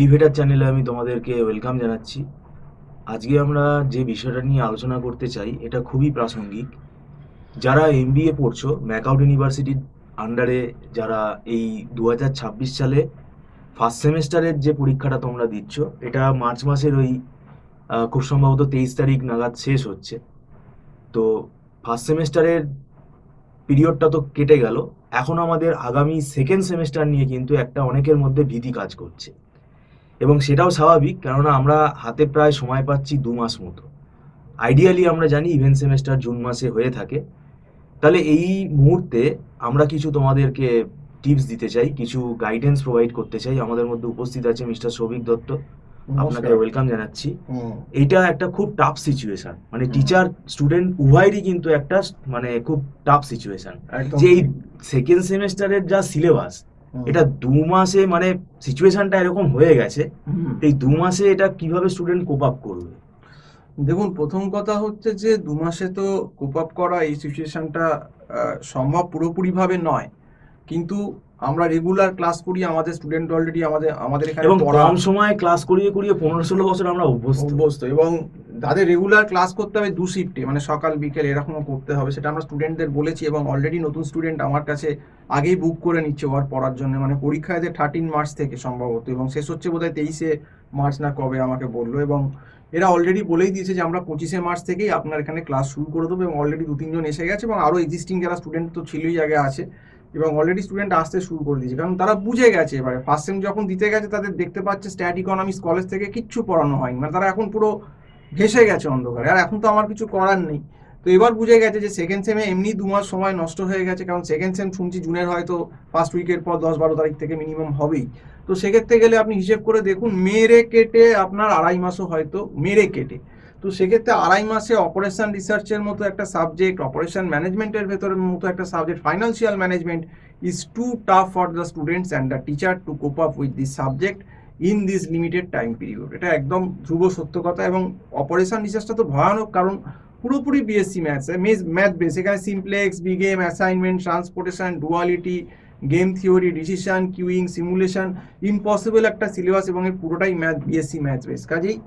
Elevator চ্যানেলে আমি তোমাদেরকে ওয়েলকাম জানাচ্ছি। আজকে আমরা যে বিষয়টা নিয়ে আলোচনা করতে চাই এটা খুবই প্রাসঙ্গিক। যারা এমবিএ পড়ছো ম্যাকআউট ইউনিভার্সিটির আন্ডারে, যারা এই 2026 সালে ফার্স্ট সেমেস্টারের যে পরীক্ষাটা তোমরা দিচ্ছ, এটা মার্চ মাসের ওই খুব সম্ভবত 23 তারিখ নাগাদ শেষ হচ্ছে। তো ফার্স্ট সেমেস্টারের পিরিয়ডটা তো কেটে গেল, এখন আমাদের আগামী সেকেন্ড সেমেস্টার নিয়ে কিন্তু একটা অনেকের মধ্যে ভীতি কাজ করছে। এবং সেটাও স্বাভাবিক, কেননা আমরা হাতে প্রায় সময় পাচ্ছি 2 মাস মতো। আইডিয়ালি আমরা জানি ইভেন্ট সেমেস্টার জুন মাসে হয়ে থাকে। তাহলে এই মুহূর্তে আমরা কিছু তোমাদেরকে টিপস দিতে চাই, কিছু গাইডেন্স প্রোভাইড করতে চাই। আমাদের মধ্যে উপস্থিত আছে মিস্টার সৌভিক দত্ত, আপনাকে নমস্কার। ওয়েলকাম জানাচ্ছি। হুম এইটা একটা খুব টাফ সিচুয়েশন, মানে হুম টিচার স্টুডেন্ট উভয়েরই কিন্তু একটা মানে খুব টাফ সিচুয়েশন। একদম যে এই ঠিক। সেকেন্ড সেমেস্টারের যা সিলেবাস, হুম এটা 2 মাসে মানে সিচুয়েশনটা এরকম হয়ে গেছে, হুম। এই 2 মাসে এটা কিভাবে স্টুডেন্ট কোপ আপ করবে? দেখুন, প্রথম কথা হচ্ছে যে 2 মাসে তো কোপ আপ করা এই সিচুয়েশনটা সম্ভব পুরোপুরিভাবে নয়, কিন্তু আমরা রেগুলার ক্লাস করি, আমাদের স্টুডেন্ট অলরেডি আমাদের আমাদের এখানে এবং পড়া কম সময়ে ক্লাস করিয়ে করিয়ে 15-16 বছর আমরা অভ্যস্ত। অভ্যস্ত, এবং তাদের রেগুলার ক্লাস করতে হবে 2 শিফটে, মানে সকাল বিকেল এরকমও করতে হবে। সেটা আমরা স্টুডেন্টদের বলেছি, এবং অলরেডি নতুন স্টুডেন্ট আমার কাছে আগেই বুক করে নিচ্ছে ওর পড়ার জন্য। মানে পরীক্ষা এদের 13 মার্চ থেকে সম্ভবত, এবং শেষ হচ্ছে বোধহয় 23 মার্চ না কবে আমাকে বললো। এবং এরা অলরেডি বলেই দিয়েছে যে আমরা 25 মার্চ থেকেই আপনার এখানে ক্লাস শুরু করে দেবো, এবং অলরেডি 2-3 জন এসে গেছে, এবং আরও এক্সিস্টিং যারা স্টুডেন্ট তো ছিলই আগে আছে, এবং অলরেডি স্টুডেন্ট আসতে শুরু করে দিয়েছে। কারণ তারা বুঝে গেছে, এবারে ফার্স্ট সেম যখন দিতে গেছে তাদের দেখতে পাচ্ছে স্ট্যাট ইকোনমিক্স কলেজ থেকে কিচ্ছু পড়ানো হয়নি, মানে তারা এখন পুরো ভেসে গেছে অন্ধকারে, আর এখন তো আমার কিছু করার নেই। তো এবার বুঝে গেছে যে সেকেন্ড সেমে এমনি 2 মাস সময় নষ্ট হয়ে গেছে, কারণ সেকেন্ড সেম শুনছি জুনের হয়তো ফার্স্ট উইকের পর 10-12 তারিখ থেকে মিনিমাম হবেই। তো সেক্ষেত্রে গেলে আপনি হিসেব করে দেখুন, মেরে কেটে আপনার 2.5 মাসও হয়তো মেরে কেটে। তো সেক্ষেত্রে 2.5 মাসে অপারেশন রিসার্চের মতো একটা সাবজেক্ট, অপারেশন ম্যানেজমেন্টের ভেতরের মতো একটা subject, financial management is too tough for the students and the teacher to cope up with this subject in this limited time period. এটা একদম ধ্রুব সত্য কথা। এবং অপারেশন রিসার্চটা তো ভয়ানক, কারণ পুরোপুরি বিএসসি ম্যাথস, ম্যাথ বেস। এখানে simplex, big M, assignment, transportation, duality, game theory, decision queuing, simulation, impossible একটা সিলেবাস, এবং এই পুরোটাই ম্যাথ, বিএসসি ম্যাথ বেস। কাজেই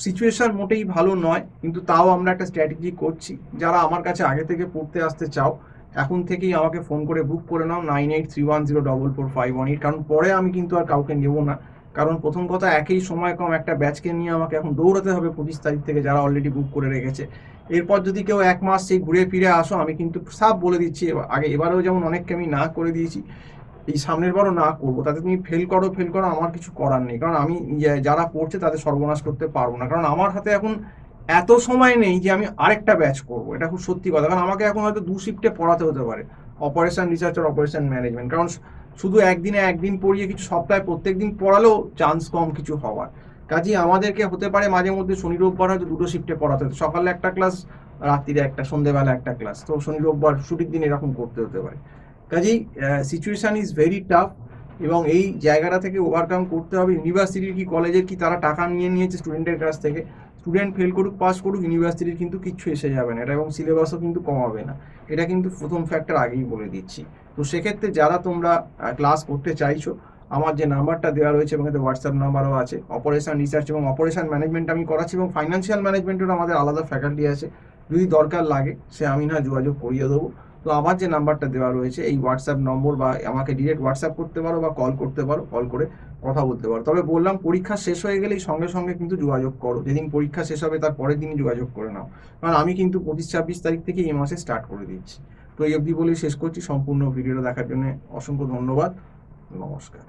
সিচুয়েশন মোটেই ভালো নয়, কিন্তু তাও আমরা একটা স্ট্র্যাটেজি করছি। যারা আমার কাছে আগে থেকে পড়তে আসতে চাও, এখন থেকেই আমাকে ফোন করে বুক করে নাও 9831044518, কারণ পরে আমি কিন্তু আর কাউকে নেব না। কারণ প্রথম কথা, একই সময় কম, একটা ব্যাচকে নিয়ে আমাকে এখন দৌড়াতে হবে 25 তারিখ থেকে, যারা অলরেডি বুক করে রেখেছে। এরপর যদি কেউ 1 মাস সেই ঘুরে ফিরে আসো, আমি কিন্তু সব বলে দিচ্ছি, আগে এবারেও যেমন অনেককে আমি না করে দিয়েছি, এই সামনের বারও না করবো। তাতে তুমি ফেল করো ফেল করো, আমার কিছু করার নেই, কারণ আমি যারা পড়ছে তাদের সর্বনাশ করতে পারবো না। কারণ আমার হাতে এখন এত সময় নেই যে আমি আরেকটা ব্যাচ করবো, এটা খুব সত্যি কথা। কারণ আমাকে এখন হয়তো 2 শিফটে পড়াতে হতে পারে অপারেশন রিসার্চ আর অপারেশন ম্যানেজমেন্ট, কারণ শুধু একদিনে একদিন পড়িয়ে কিছু, সপ্তাহে প্রত্যেক দিন পড়ালেও চান্স কম কিছু হওয়ার। কাজেই আমাদেরকে হতে পারে মাঝে মধ্যে শনি রোববার হয়তো 2 শিফটে পড়াতে হতো, সকালে একটা ক্লাস, রাত্রিরে একটা, সন্ধ্যেবেলা একটা ক্লাস। তো শনি রোববার ছুটির দিন এরকম করতে হতে পারে। কাজেই সিচুয়েশান ইজ ভেরি টাফ, এবং এই জায়গাটা থেকে ওভারকাম করতে হবে। ইউনিভার্সিটির কি কলেজের কি তারা টাকা নিয়ে নিয়েছে স্টুডেন্টের কাছ থেকে, স্টুডেন্ট ফেল করুক পাস করুক, ইউনিভার্সিটির কিন্তু কিচ্ছু এসে যাবে না এটা, এবং সিলেবাসও কিন্তু কমাবে না। এটা কিন্তু প্রথম ফ্যাক্টর আগেই বলে দিচ্ছি। তো সেক্ষেত্রে যারা তোমরা ক্লাস করতে চাইছো, আমার যে নাম্বারটা দেওয়া রয়েছে, এবং এতে হোয়াটসঅ্যাপ নাম্বারও আছে। অপারেশন রিসার্চ এবং অপারেশন ম্যানেজমেন্ট আমি করাচ্ছি, এবং ফাইন্যান্সিয়াল ম্যানেজমেন্টেরও আমাদের আলাদা ফ্যাকাল্টি আছে। যদি দরকার লাগে সে আমি না যোগাযোগ করিয়ে দেবো। তো আমার যে নাম্বারটা দেওয়া রয়েছে এই হোয়াটসঅ্যাপ নম্বর, বা আমাকে ডিরেক্ট হোয়াটসঅ্যাপ করতে পারো, বা কল করতে পারো, কল করে কথা বলতে পারো। তবে বললাম, পরীক্ষা শেষ হয়ে গেলেই সঙ্গে সঙ্গে কিন্তু যোগাযোগ করো, যেদিন পরীক্ষা শেষ হবে তার পরের দিনই যোগাযোগ করে নাও, কারণ আমি কিন্তু 25-26 তারিখ থেকে এই মাসে স্টার্ট করে দিচ্ছি। তো এই অবধি বলেই শেষ করছি। সম্পূর্ণ ভিডিওটা দেখার জন্য অসংখ্য ধন্যবাদ। নমস্কার।